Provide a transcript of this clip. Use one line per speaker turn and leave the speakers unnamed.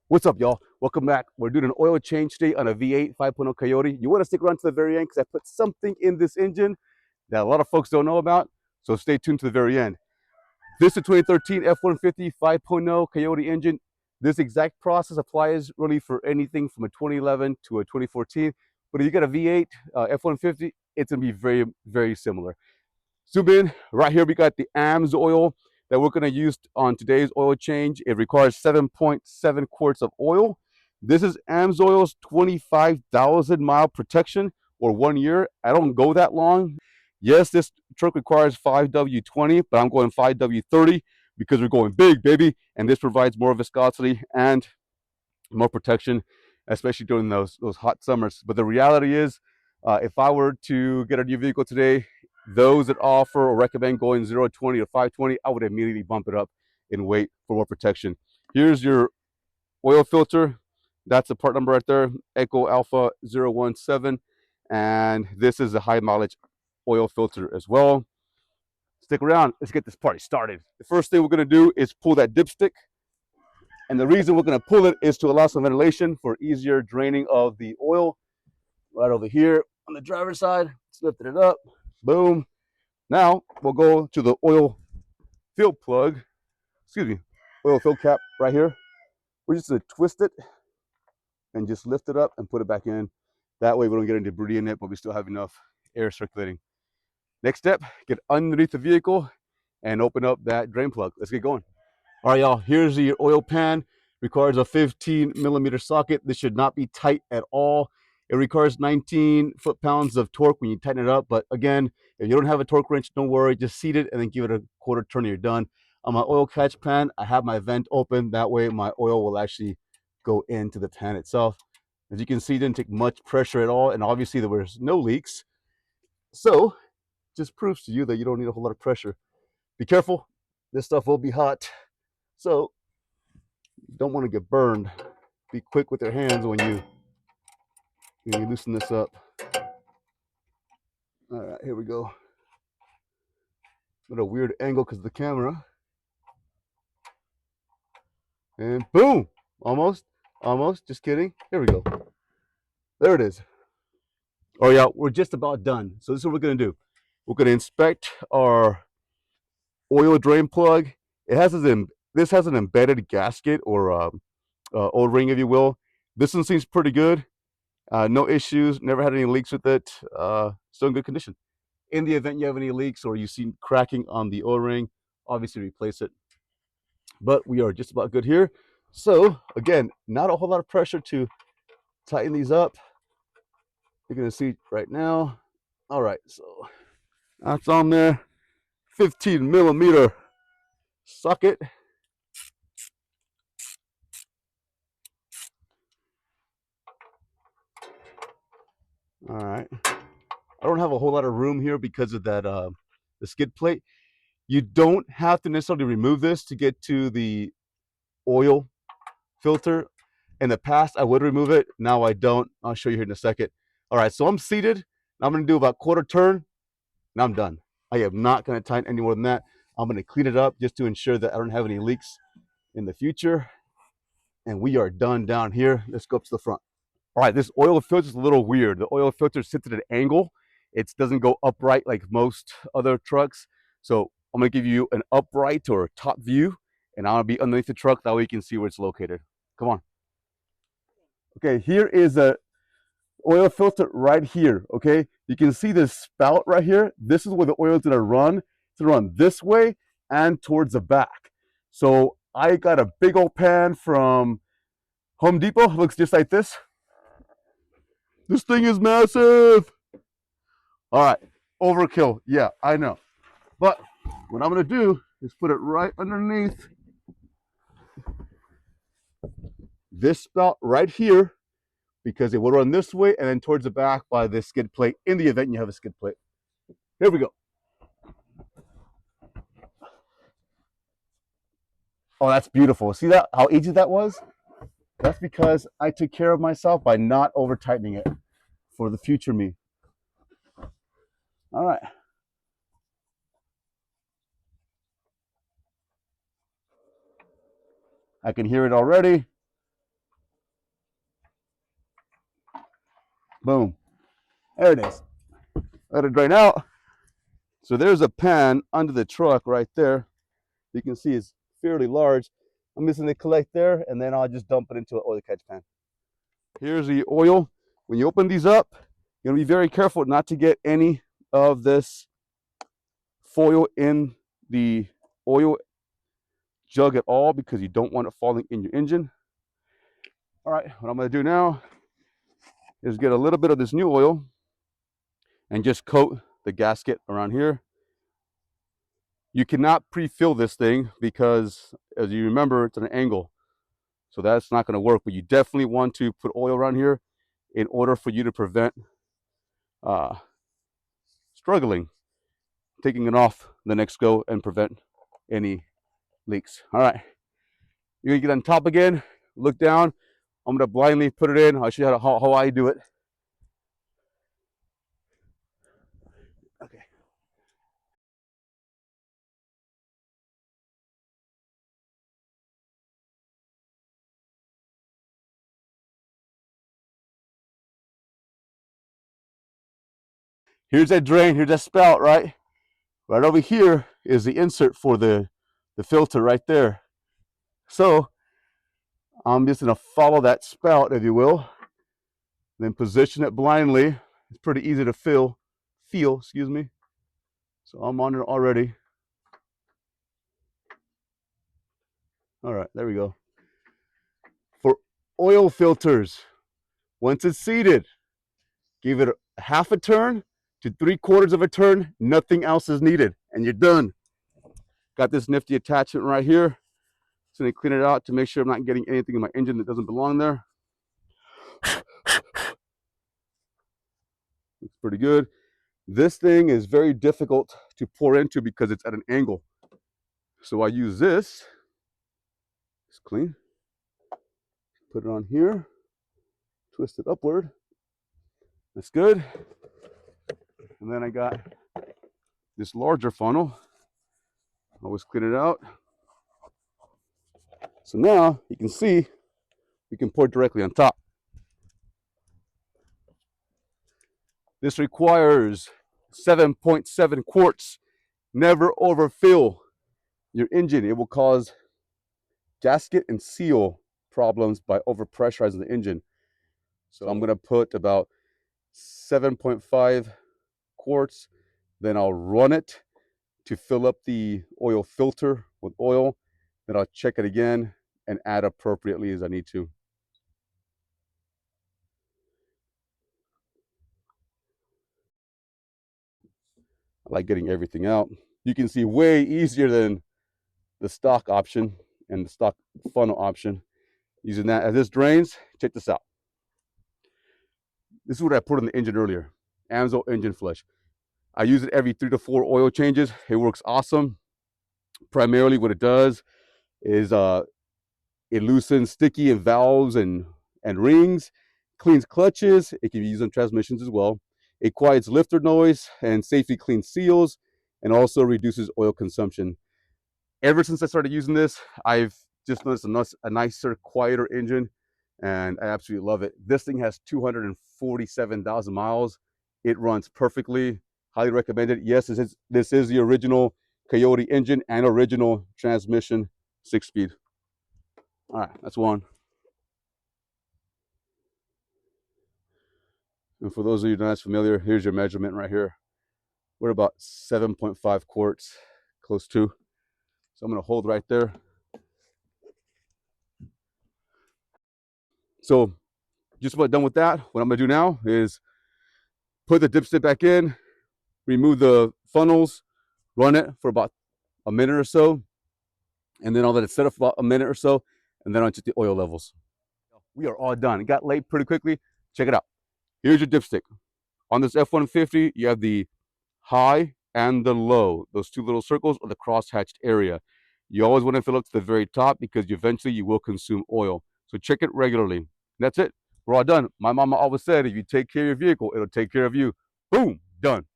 What's up, y'all? Welcome back. We're doing an oil change today on a V8 5.0 Coyote. You want to stick around to the very end because I put something in this engine that a lot of folks don't know about, so stay tuned to the very end. This is a 2013 F150 5.0 Coyote engine. This exact process applies really for anything from a 2011 to a 2014, but if you got a V8 F150, it's going to be very, very similar. Zoom in. Right here we got the Amsoil that we're going to use on today's oil change. It requires 7.7 quarts of oil. This is Amsoil's 25,000 mile protection, or 1 year. I don't go that long. Yes, this truck requires 5W20, but I'm going 5W30 because we're going big, baby. And this provides more viscosity and more protection, especially during those hot summers. But the reality is, if I were to get a new vehicle today, those that offer or recommend going 0-20 or 520, I would immediately bump it up in weight for more protection. Here's your oil filter. That's the part number right there, Echo Alpha 017. And this is a high mileage oil filter as well. Stick around. Let's get this party started. The first thing we're going to do is pull that dipstick. And the reason we're going to pull it is to allow some ventilation for easier draining of the oil. Right over here on the driver's side, just lifted it up. Boom. Now we'll go to the oil fill plug, oil fill cap right here. We're just going to twist it and just lift it up and put it back in. That way we don't get any debris in it, but we still have enough air circulating. Next step, get underneath the vehicle and open up that drain plug. Let's get going. All right, y'all, here's the oil pan. Requires a 15 millimeter socket. This should not be tight at all. It requires 19 foot-pounds of torque when you tighten it up. But again, if you don't have a torque wrench, don't worry. Just seat it and then give it a quarter turn and you're done. On my oil catch pan, I have my vent open. That way my oil will actually go into the pan itself. As you can see, it didn't take much pressure at all. And obviously there was no leaks. So just proves to you that you don't need a whole lot of pressure. Be careful. This stuff will be hot. So you don't want to get burned. Be quick with your hands when you loosen this up. All right, here we go. At a weird angle because of the camera. And boom! Almost. Just kidding. Here we go. There it is. Oh yeah, we're just about done. So this is what we're going to do. We're going to inspect our oil drain plug. This has an embedded gasket or O-ring, if you will. This one seems pretty good. No issues. Never had any leaks with it. Still in good condition. In the event you have any leaks or you see cracking on the O-ring, obviously replace it. But we are just about good here. So again, not a whole lot of pressure to tighten these up. You're going to see right now. All right, so that's on there. 15 millimeter socket. All right. I don't have a whole lot of room here because of that the skid plate. You don't have to necessarily remove this to get to the oil filter. In the past, I would remove it. Now I don't. I'll show you here in a second. All right, so I'm seated. I'm going to do about quarter turn, and I'm done. I am not going to tighten any more than that. I'm going to clean it up just to ensure that I don't have any leaks in the future. And we are done down here. Let's go up to the front. All right, this oil filter is a little weird. The oil filter sits at an angle. It doesn't go upright like most other trucks. So I'm going to give you an upright or top view, and I'll be underneath the truck. That way you can see where it's located. Come on. Okay, here is a oil filter right here. Okay, you can see this spout right here. This is where the oil is going to run. It's going to run this way and towards the back. So I got a big old pan from Home Depot. Looks just like this. This thing is massive. All right, overkill. Yeah, I know. But what I'm going to do is put it right underneath this spout right here, because it will run this way and then towards the back by this skid plate in the event you have a skid plate. Here we go. Oh, that's beautiful. See that? How easy that was? That's because I took care of myself by not over tightening it for the future me. All right. I can hear it already. Boom. There it is. Let it drain out. So there's a pan under the truck right there. You can see it's fairly large. I'm just going to collect there, and then I'll just dump it into an oil catch pan. Here's the oil. When you open these up, you're going to be very careful not to get any of this foil in the oil jug at all, because you don't want it falling in your engine. All right, what I'm going to do now is get a little bit of this new oil and just coat the gasket around here. You cannot pre-fill this thing because, as you remember, it's at an angle. So that's not going to work, but you definitely want to put oil around here in order for you to prevent struggling, taking it off the next go and prevent any leaks. All right, you're going to get on top again, look down. I'm going to blindly put it in. I'll show you how I do it. Okay. Here's that drain, here's that spout, right? Right over here is the insert for the filter right there. So I'm just gonna follow that spout, if you will, then position it blindly. It's pretty easy to feel, excuse me. So I'm on it already. All right, there we go. For oil filters, once it's seated, give it a half a turn to 3/4 of a turn, nothing else is needed, and you're done. Got this nifty attachment right here. So they clean it out to make sure I'm not getting anything in my engine that doesn't belong there. It's pretty good. This thing is very difficult to pour into because it's at an angle. So I use this. It's clean. Put it on here. Twist it upward. That's good. And then I got this larger funnel. Always clean it out. So now you can see we can pour directly on top. This requires 7.7 quarts. Never overfill your engine. It will cause gasket and seal problems by overpressurizing the engine. So I'm going to put about 7.5 quarts. Then I'll run it to fill up the oil filter with oil. Then I'll check it again and add appropriately as I need to. I like getting everything out. You can see way easier than the stock option and the stock funnel option. Using that as this drains, check this out. This is what I put in the engine earlier. Amsoil engine flush. I use it every 3 to 4 oil changes. It works awesome. Primarily what it does is it loosens sticky and valves and rings, cleans clutches. It can be used on transmissions as well. It quiets lifter noise and safely cleans seals, and also reduces oil consumption. Ever since I started using this, I've just noticed a nicer, quieter engine, and I absolutely love it. This thing has 247,000 miles. It runs perfectly. Highly recommend it. Yes, this is the original Coyote engine and original transmission, 6-speed. All right, that's one. And for those of you not as familiar, here's your measurement right here. We're about 7.5 quarts, close to. So I'm going to hold right there. So just about done with that. What I'm going to do now is put the dipstick back in, remove the funnels, run it for about a minute or so, and then I'll let it set up for about a minute or so, and then I'll check the oil levels. We are all done. It got late pretty quickly. Check it out. Here's your dipstick. On this F150, you have the high and the low. Those two little circles are the cross-hatched area. You always want to fill up to the very top because eventually you will consume oil. So check it regularly. That's it. We're all done. My mama always said, if you take care of your vehicle, it'll take care of you. Boom, done.